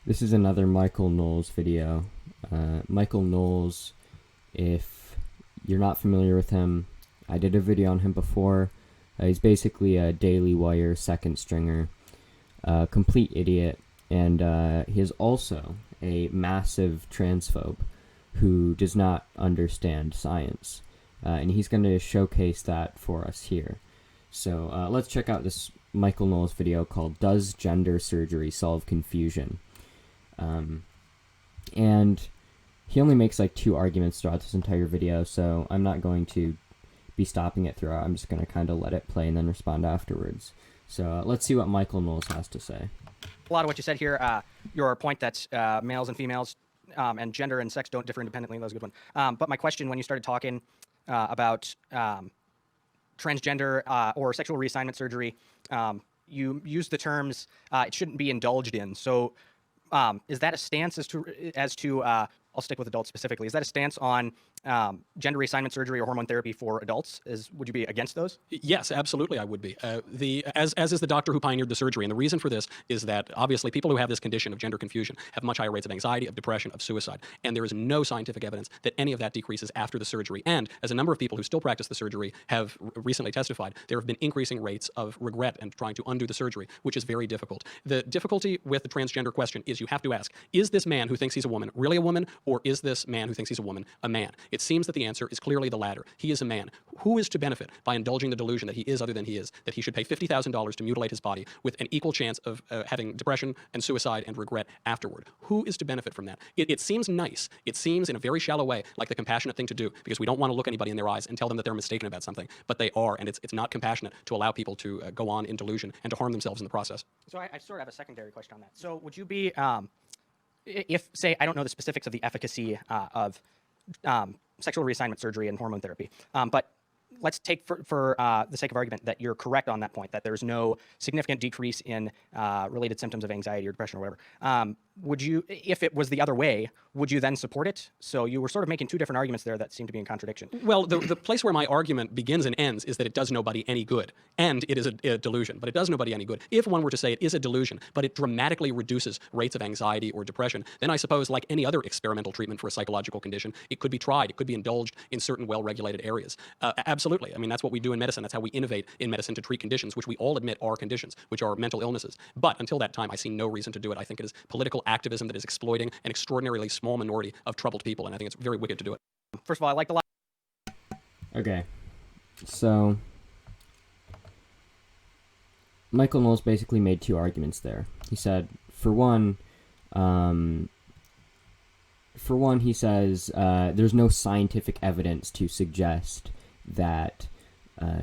This is another Michael Knowles video. Michael Knowles, if you're not familiar with him, I did a video on him before. He's basically a Daily Wire second stringer, complete idiot, and he is also a massive transphobe who does not understand science. And he's going to showcase that for us here. So let's check out this Michael Knowles video called "Does Gender Surgery Solve Confusion?" And he only makes like two arguments throughout this entire video, so I'm not going to be stopping it throughout. I'm just going to kind of let it play and then respond afterwards. So let's see what Michael Knowles has to say. A lot of what you said here, your point that males and females and gender and sex don't differ independently, that was a good one. But my question when you started talking about transgender or sexual reassignment surgery, you used the terms it shouldn't be indulged in. So is that a stance as to I'll stick with adults specifically. Is that a stance on gender reassignment surgery or hormone therapy for adults? Would you be against those? Yes, absolutely, I would be. As is the doctor who pioneered the surgery, and the reason for this is that obviously people who have this condition of gender confusion have much higher rates of anxiety, of depression, of suicide, and there is no scientific evidence that any of that decreases after the surgery. And as a number of people who still practice the surgery have recently testified, there have been increasing rates of regret and trying to undo the surgery, which is very difficult. The difficulty with the transgender question is you have to ask, is this man who thinks he's a woman really a woman, or is this man who thinks he's a woman a man? It seems that the answer is clearly the latter. He is a man. Who is to benefit by indulging the delusion that he is other than he is, that he should pay $50,000 to mutilate his body with an equal chance of having depression and suicide and regret afterward? Who is to benefit from that? It seems nice. It seems in a very shallow way like the compassionate thing to do, because we don't want to look anybody in their eyes and tell them that they're mistaken about something, but they are, and it's not compassionate to allow people to go on in delusion and to harm themselves in the process. So I sort of have a secondary question on that. So would you be, if, say, I don't know the specifics of the efficacy of sexual reassignment surgery and hormone therapy, but let's take for the sake of argument that you're correct on that point, that there's no significant decrease in related symptoms of anxiety or depression or whatever. Would you, if it was the other way, would you then support it? So you were sort of making two different arguments there that seem to be in contradiction. Well, the place where my argument begins and ends is that it does nobody any good, and it is a delusion, but it does nobody any good. If one were to say it is a delusion, but it dramatically reduces rates of anxiety or depression, then I suppose, like any other experimental treatment for a psychological condition, it could be tried, it could be indulged in certain well-regulated areas. Absolutely. I mean, that's what we do in medicine. That's how we innovate in medicine to treat conditions, which we all admit are conditions, which are mental illnesses. But until that time, I see no reason to do it. I think it is political activism that is exploiting an extraordinarily small minority of troubled people, and I think it's very wicked to do it. First of all, I like the line. Okay, so Michael Knowles basically made two arguments there. He said, for one, he says there's no scientific evidence to suggest that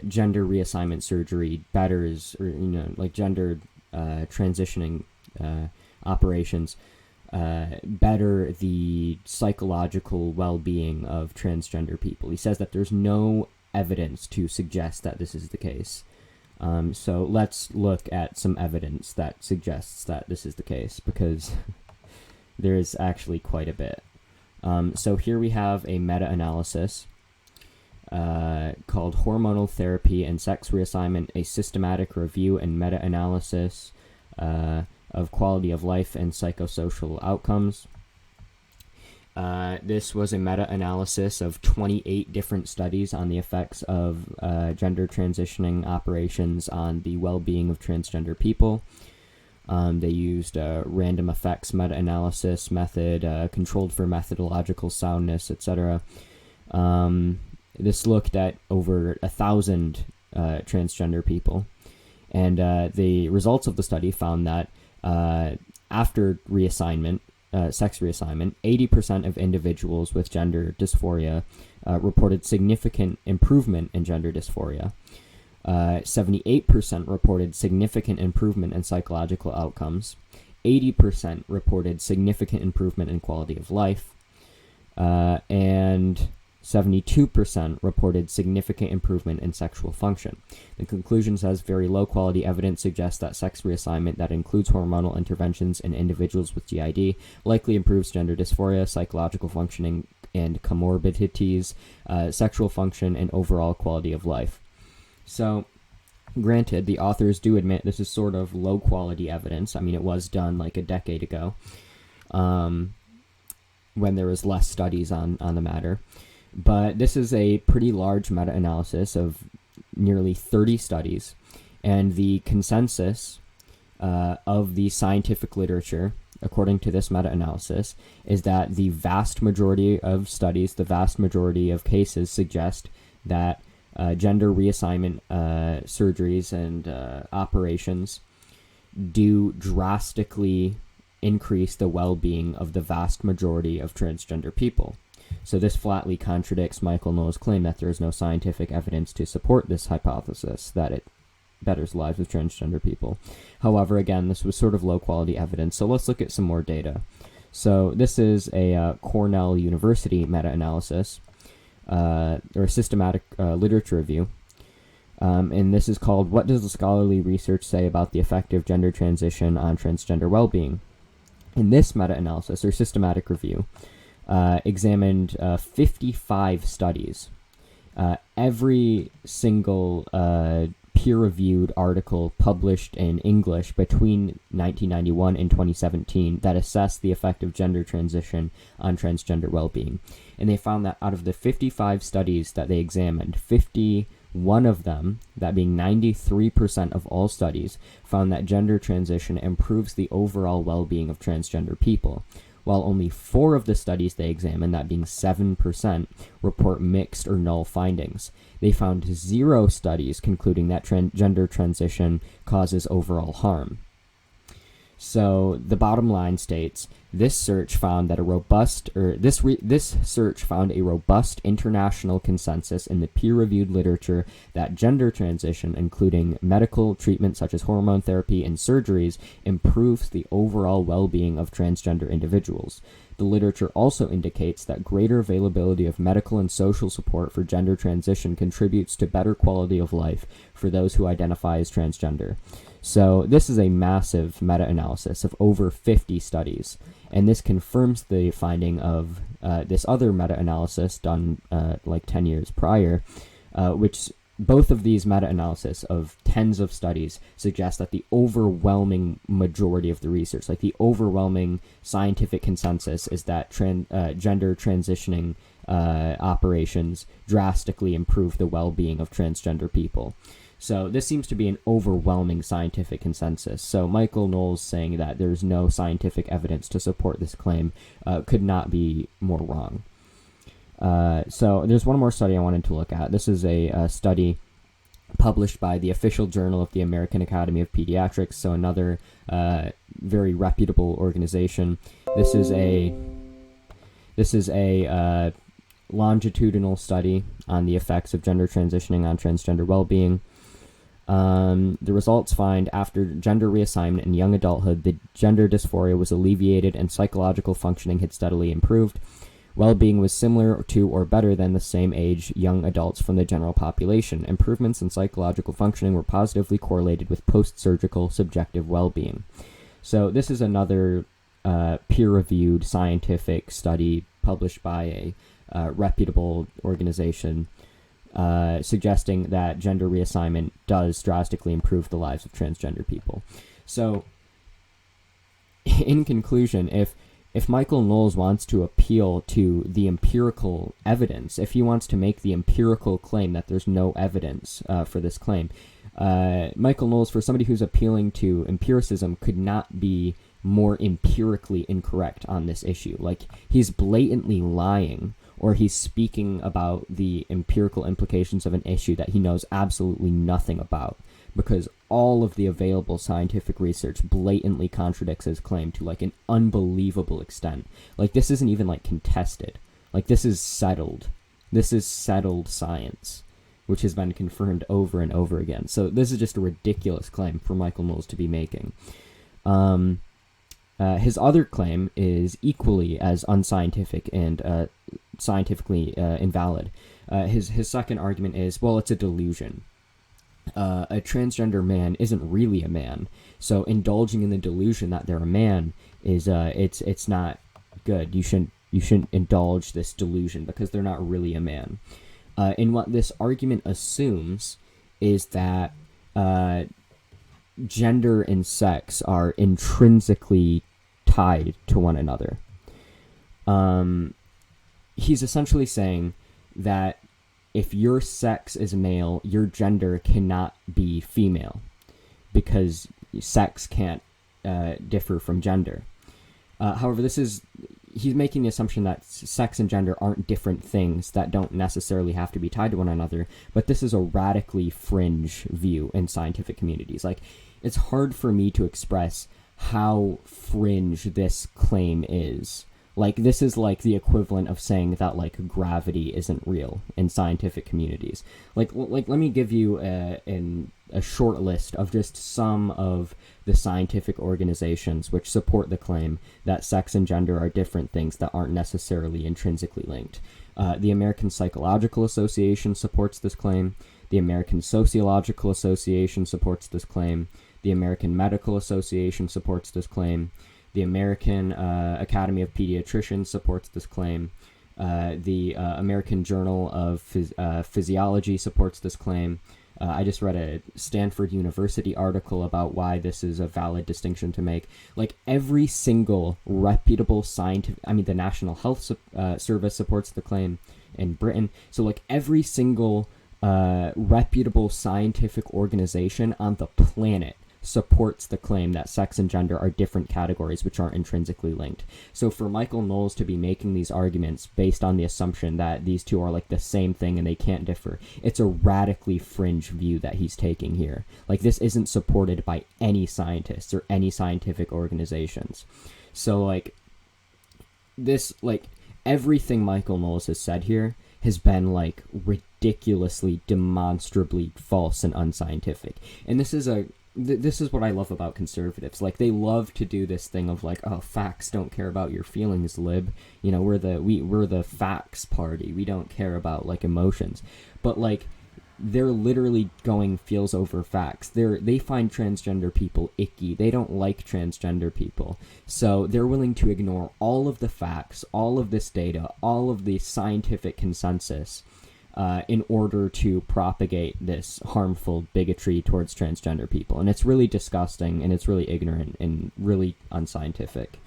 gender reassignment surgery betters, or like gender transitioning operations better the psychological well-being of transgender people. He says that there's no evidence to suggest that this is the case. So let's look at some evidence that suggests that this is the case, because there is actually quite a bit. So here we have a meta-analysis called Hormonal Therapy and Sex Reassignment, a Systematic Review and Meta-Analysis of Quality of Life and Psychosocial Outcomes. This was a meta-analysis of 28 different studies on the effects of gender transitioning operations on the well-being of transgender people. They used a random effects meta-analysis method, controlled for methodological soundness, etc. This looked at over 1,000 transgender people, and the results of the study found that after reassignment, sex reassignment, 80% of individuals with gender dysphoria reported significant improvement in gender dysphoria. 78% reported significant improvement in psychological outcomes. 80% reported significant improvement in quality of life. And 72% reported significant improvement in sexual function. The conclusion says very low quality evidence suggests that sex reassignment that includes hormonal interventions in individuals with GID likely improves gender dysphoria, psychological functioning and comorbidities, sexual function, and overall quality of life. So Granted, the authors do admit this is sort of low-quality evidence. I mean, it was done like a decade ago, when there was less studies on the matter. But this is a pretty large meta-analysis of nearly 30 studies, and the consensus of the scientific literature, according to this meta-analysis, is that the vast majority of studies, the vast majority of cases suggest that gender reassignment surgeries and operations do drastically increase the well-being of the vast majority of transgender people. So this flatly contradicts Michael Knowles' claim that there is no scientific evidence to support this hypothesis, that it betters the lives of transgender people. However, again, this was sort of low-quality evidence, so let's look at some more data. So this is a Cornell University meta-analysis, or a systematic literature review, and this is called "What Does the Scholarly Research Say About the Effect of Gender Transition on Transgender Well-Being?" In this meta-analysis, or systematic review, examined 55 studies. Every single peer-reviewed article published in English between 1991 and 2017 that assessed the effect of gender transition on transgender well-being. And they found that out of the 55 studies that they examined, 51 of them, that being 93% of all studies, found that gender transition improves the overall well-being of transgender people, while only 4 of the studies they examined, that being 7%, report mixed or null findings. They found 0 studies concluding that gender transition causes overall harm. So the bottom line states, this search found a robust international consensus in the peer-reviewed literature that gender transition, including medical treatment such as hormone therapy and surgeries, improves the overall well-being of transgender individuals. The literature also indicates that greater availability of medical and social support for gender transition contributes to better quality of life for those who identify as transgender. So this is a massive meta-analysis of over 50 studies, and this confirms the finding of this other meta-analysis done like 10 years prior, which both of these meta-analysis of tens of studies suggest that the overwhelming majority of the research, like the overwhelming scientific consensus, is that gender transitioning operations drastically improve the well-being of transgender people. So this seems to be an overwhelming scientific consensus. So Michael Knowles saying that there's no scientific evidence to support this claim could not be more wrong. So there's one more study I wanted to look at. This is a study published by the Official Journal of the American Academy of Pediatrics, so another very reputable organization. This is a longitudinal study on the effects of gender transitioning on transgender well-being. The results find after gender reassignment in young adulthood, the gender dysphoria was alleviated and psychological functioning had steadily improved. Well-being was similar to or better than the same age young adults from the general population. Improvements in psychological functioning were positively correlated with post-surgical subjective well-being. So this is another peer-reviewed scientific study published by a reputable organization suggesting that gender reassignment does drastically improve the lives of transgender people. So, in conclusion, if Michael Knowles wants to appeal to the empirical evidence, if he wants to make the empirical claim that there's no evidence for this claim, Michael Knowles, for somebody who's appealing to empiricism, could not be more empirically incorrect on this issue. Like, he's blatantly lying, or he's speaking about the empirical implications of an issue that he knows absolutely nothing about, because all of the available scientific research blatantly contradicts his claim to like an unbelievable extent. Like, this isn't even like contested. Like, this is settled. This is settled science, which has been confirmed over and over again. So this is just a ridiculous claim for Michael Knowles to be making. His other claim is equally as unscientific and scientifically invalid. His second argument is, well, it's a delusion. A transgender man isn't really a man, so indulging in the delusion that they're a man is it's not good. You shouldn't indulge this delusion because they're not really a man. And what this argument assumes is that gender and sex are intrinsically tied to one another. He's essentially saying that if your sex is male, your gender cannot be female, because sex can't differ from gender. However, he's making the assumption that sex and gender aren't different things that don't necessarily have to be tied to one another, but this is a radically fringe view in scientific communities. Like, it's hard for me to express how fringe this claim is. Like, this is like the equivalent of saying that, like, gravity isn't real in scientific communities. Like let me give you a short list of just some of the scientific organizations which support the claim that sex and gender are different things that aren't necessarily intrinsically linked. The American Psychological Association supports this claim. The American Sociological Association supports this claim. The American Medical Association supports this claim. The American Academy of Pediatricians supports this claim. The American Journal of Physiology supports this claim. I just read a Stanford University article about why this is a valid distinction to make. Like, every single reputable the National Health Service supports the claim in Britain. So, like, every single reputable scientific organization on the planet supports the claim that sex and gender are different categories which aren't intrinsically linked. So for Michael Knowles to be making these arguments based on the assumption that these two are like the same thing and they can't differ, it's a radically fringe view that he's taking here. Like, this isn't supported by any scientists or any scientific organizations. So, like, this, like, everything Michael Knowles has said here has been, like, ridiculously, demonstrably false and unscientific. And this is what I love about conservatives. Like, they love to do this thing of like, oh, facts don't care about your feelings, lib. You know, we're the facts party. We don't care about, like, emotions. But, like, they're literally going feels over facts. They find transgender people icky. They don't like transgender people. So they're willing to ignore all of the facts, all of this data, all of the scientific consensus, in order to propagate this harmful bigotry towards transgender people. And it's really disgusting, and it's really ignorant, and really unscientific.